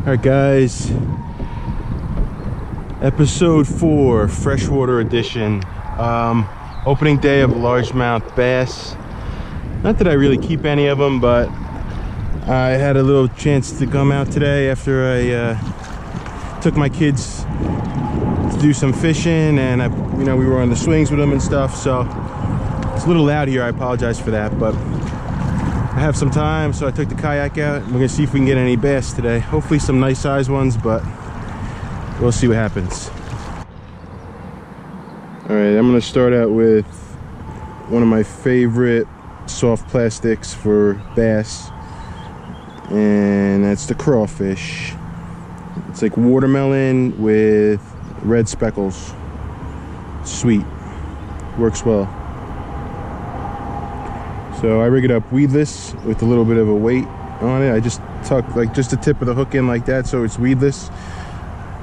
Alright guys, episode 4, freshwater edition. Opening day of largemouth bass. Not that I really keep any of them, but I had a little chance to come out today after I took my kids to do some fishing, and we were on the swings with them and stuff, so it's a little loud here. I apologize for that, but I have some time, so I took the kayak out. We're gonna see if we can get any bass today. Hopefully some nice size ones, but we'll see what happens. All right, I'm gonna start out with one of my favorite soft plastics for bass, and that's the crawfish. It's like watermelon with red speckles. Sweet, works well. So I rig it up weedless with a little bit of a weight on it. I just tuck like just the tip of the hook in like that, so it's weedless.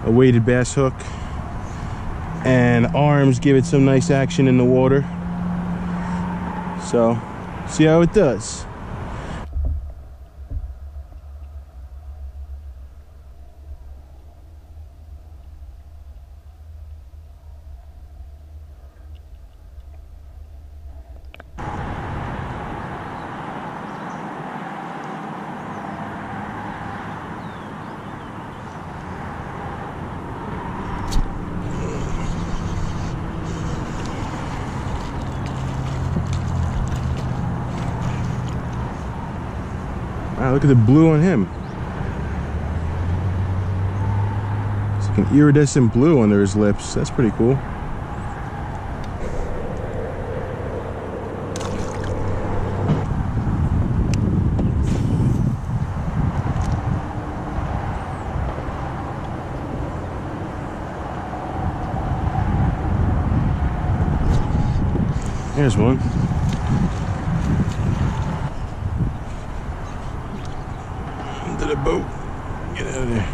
A weighted bass hook, and arms give it some nice action in the water. So see how it does. Wow, look at the blue on him. It's like an iridescent blue under his lips. That's pretty cool. There's one. The boat. Get out of there.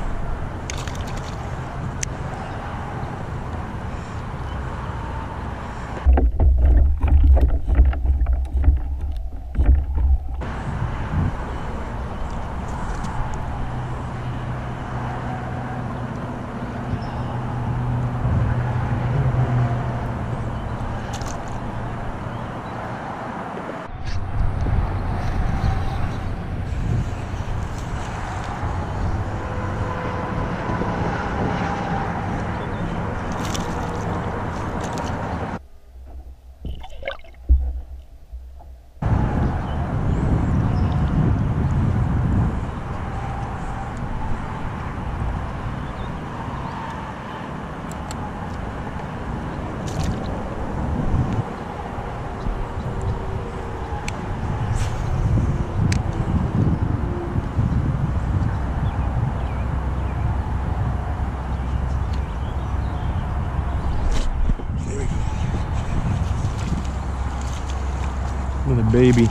Another baby.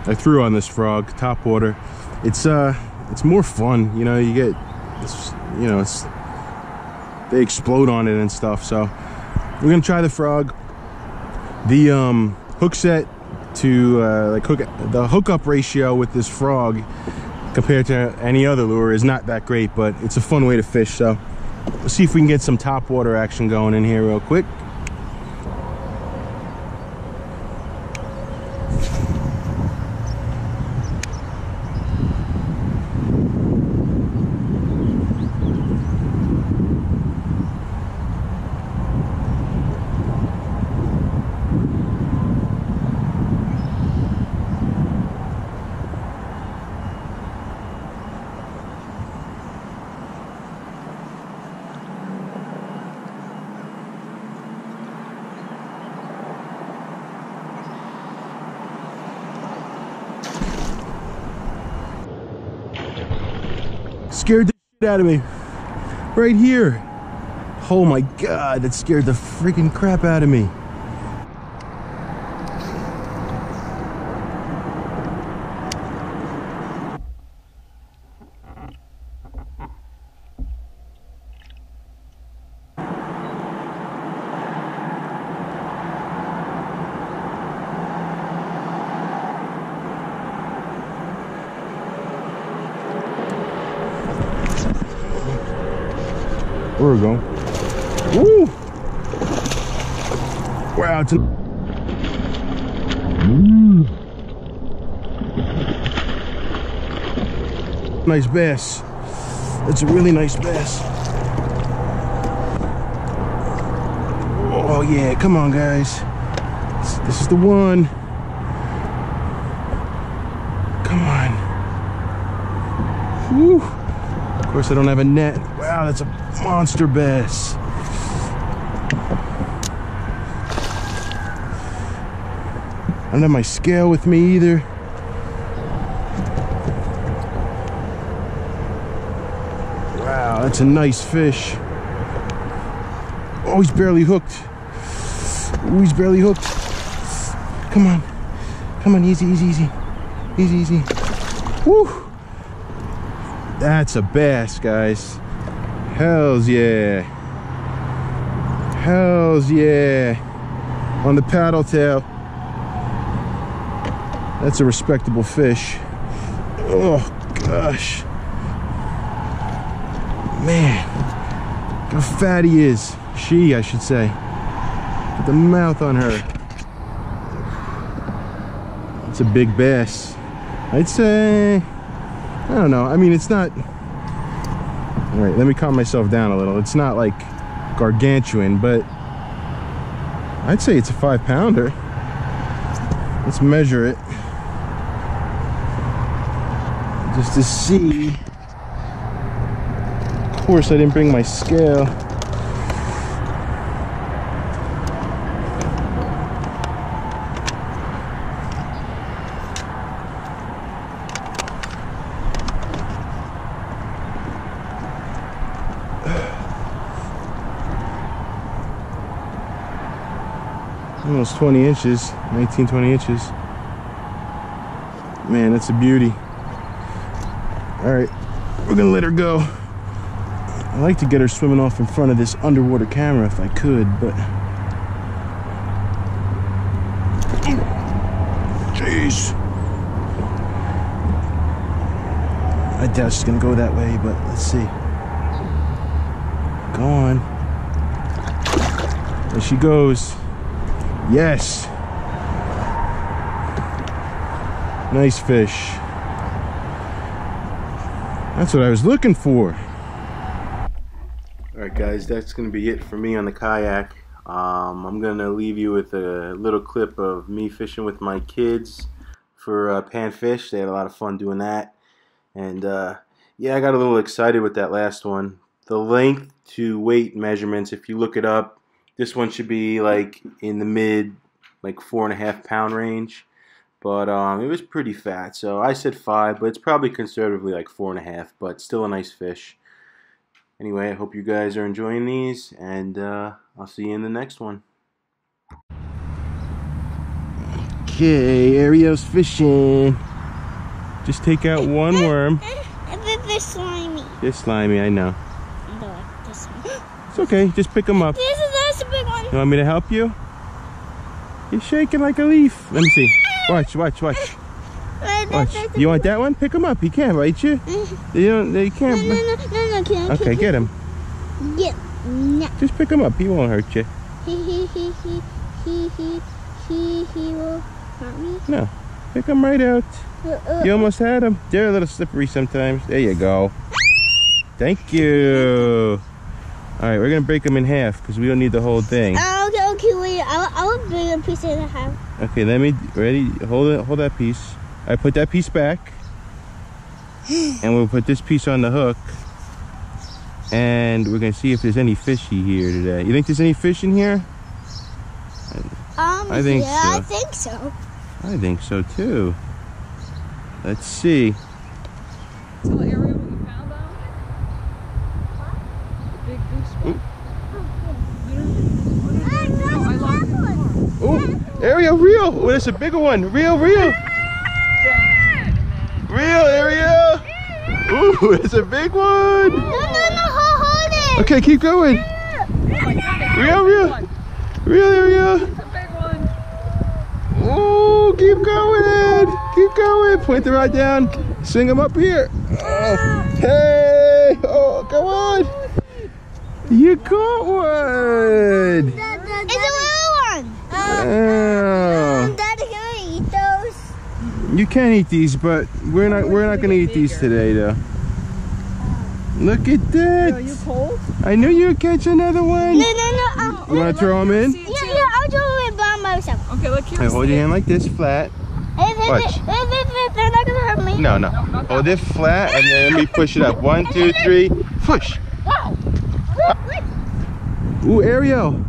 I threw on this frog, top water. It's more fun, you know. You get this, you know, they explode on it and stuff. So we're gonna try the frog. The hook set to the hookup ratio with this frog compared to any other lure is not that great, but it's a fun way to fish. So let's see if we can get some top water action going in here real quick. Scared the shit out of me. Right here. Oh my God, that scared the freaking crap out of me. Where we're going. Woo! Wow, it's nice bass. It's a really nice bass. Oh yeah, come on guys. This is the one. Come on. Woo. Of course I don't have a net. Wow, that's a monster bass. I don't have my scale with me either. Wow, that's a nice fish. Oh, he's barely hooked. Ooh, he's barely hooked. Come on. Come on, easy, easy, easy. Easy, easy. Woo! That's a bass, guys. Hells yeah. Hells yeah. On the paddle tail. That's a respectable fish. Oh, gosh. Man. Look how fat he is. She, I should say. Put the mouth on her. It's a big bass. I'd say, I don't know. I mean, it's not. All right, let me calm myself down a little. It's not like gargantuan, but I'd say it's a 5-pounder. Let's measure it. Just to see. Of course, I didn't bring my scale. Almost 20 inches, 19, 20 inches. Man, that's a beauty. All right, we're gonna let her go. I'd like to get her swimming off in front of this underwater camera if I could, but... Jeez. I doubt she's gonna go that way, but let's see. Go on. There she goes. Yes. Nice fish. That's what I was looking for. Alright guys, that's going to be it for me on the kayak. I'm going to leave you with a little clip of me fishing with my kids for panfish. They had a lot of fun doing that. And yeah, I got a little excited with that last one. The length to weight measurements, if you look it up, this one should be like in the mid, like 4.5 pound range. But it was pretty fat, so I said 5, but it's probably conservatively like 4.5, but still a nice fish. Anyway, I hope you guys are enjoying these, and I'll see you in the next one. Okay, Ariel's fishing. Just take out one worm. They're slimy. They're slimy, I know. No, like this one. It's okay, just pick them up. That's a big one. You want me to help you? You're shaking like a leaf. Let me see. Watch, watch, watch. Watch. You want that one? Pick him up. He can't bite you. They can't. No. Okay, get him. Yeah. No. Just pick him up. He won't hurt you. He will hurt me. No. Pick him right out. You almost had him. They're a little slippery sometimes. There you go. Thank you. All right, we're gonna break them in half because we don't need the whole thing. Okay, wait. I will bring a piece in half. Okay, let me. Ready? Hold that piece. I put that piece back, and we'll put this piece on the hook, and we're gonna see if there's any fishy here today. You think there's any fish in here? I think yeah, so. I think so. I think so too. Let's see. Tell Ariel what you found out? The big goose one. Oh, Ariel, reel! Oh, that's a bigger one. Reel. Reel, Ariel! Ooh, it's a big one! No, hold it! Okay, keep going. Reel, Ariel! It's a big one. Oh, keep going! Point the rod down. Swing him up here. Oh, hey! Oh, come on! You caught one. It's a little one. Oh. Daddy, can I eat those? You can eat these, but we're not gonna eat these today, though. Look at that. Are you cold? I knew you would catch another one. No. You want to throw them in? Yeah, I'll do it by myself. Okay, look here. Hey, hold your hand like this, flat. Watch. They're not gonna hurt me. No. Hold it flat, and then let me push it up. 1, 2, 3, push. Ooh, Ariel.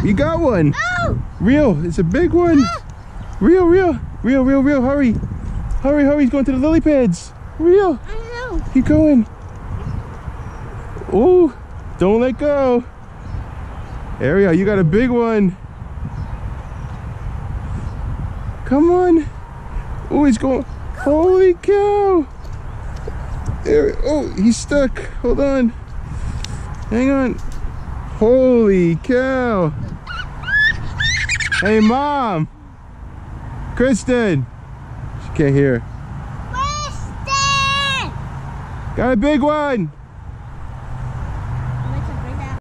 You got one. Oh! Real. It's a big one. Real. Hurry. He's going to the lily pads. Real. I know. Keep going. Ooh, don't let go. Ariel, you got a big one. Come on. Oh, he's going. Holy cow. Ariel. Oh, he's stuck. Hold on. Hang on. Holy cow. Hey, Mom. Kristen. She can't hear. Kristen! Got a big one.